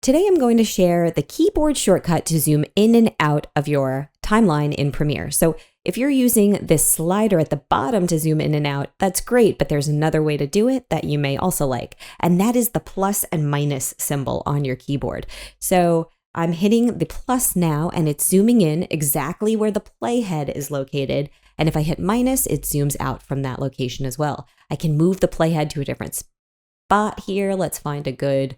Today I'm going to share the keyboard shortcut to zoom in and out of your timeline in Premiere. So if you're using this slider at the bottom to zoom in and out, that's great, but there's another way to do it that you may also like, and that is the plus and minus symbol on your keyboard. So I'm hitting the plus now, and it's zooming in exactly where the playhead is located, and if I hit minus, it zooms out from that location as well. I can move the playhead to a different spot here. Let's find a good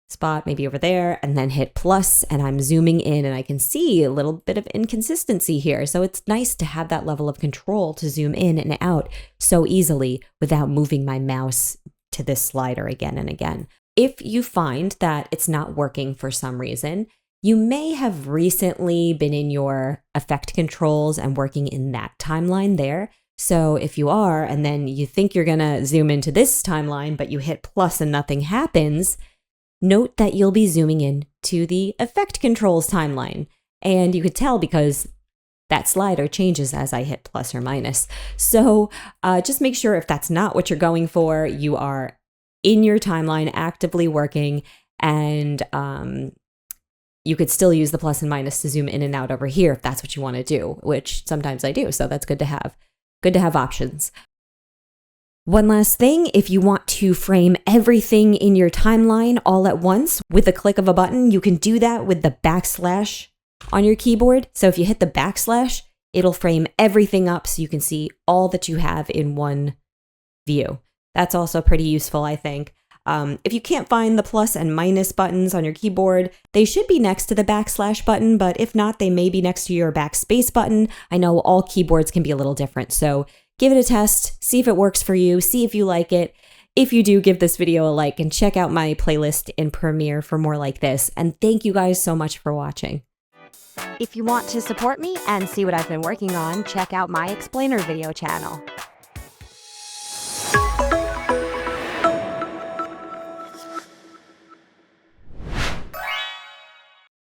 spot, maybe over there, and then hit plus, and I'm zooming in, and I can see a little bit of inconsistency here. So it's nice to have that level of control to zoom in and out so easily without moving my mouse to this slider again and again. If you find that it's not working for some reason, you may have recently been in your effect controls and working in that timeline there. So if you are, and then you think you're gonna zoom into this timeline, but you hit plus and nothing happens, note that you'll be zooming in to the effect controls timeline. And you could tell because that slider changes as I hit plus or minus. So just make sure if that's not what you're going for, you are in your timeline actively working, and you could still use the plus and minus to zoom in and out over here if that's what you want to do, which sometimes I do. So that's good to have. Good to have options. One last thing, if you want to frame everything in your timeline all at once with a click of a button, you can do that with the backslash on your keyboard. So if you hit the backslash, it'll frame everything up so you can see all that you have in one view. That's also pretty useful, I think. If you can't find the plus and minus buttons on your keyboard, they should be next to the backslash button, but if not, they may be next to your backspace button. I know all keyboards can be a little different, so give it a test, see if it works for you, see if you like it. If you do, give this video a like and check out my playlist in Premiere for more like this. And thank you guys so much for watching. If you want to support me and see what I've been working on, check out my explainer video channel.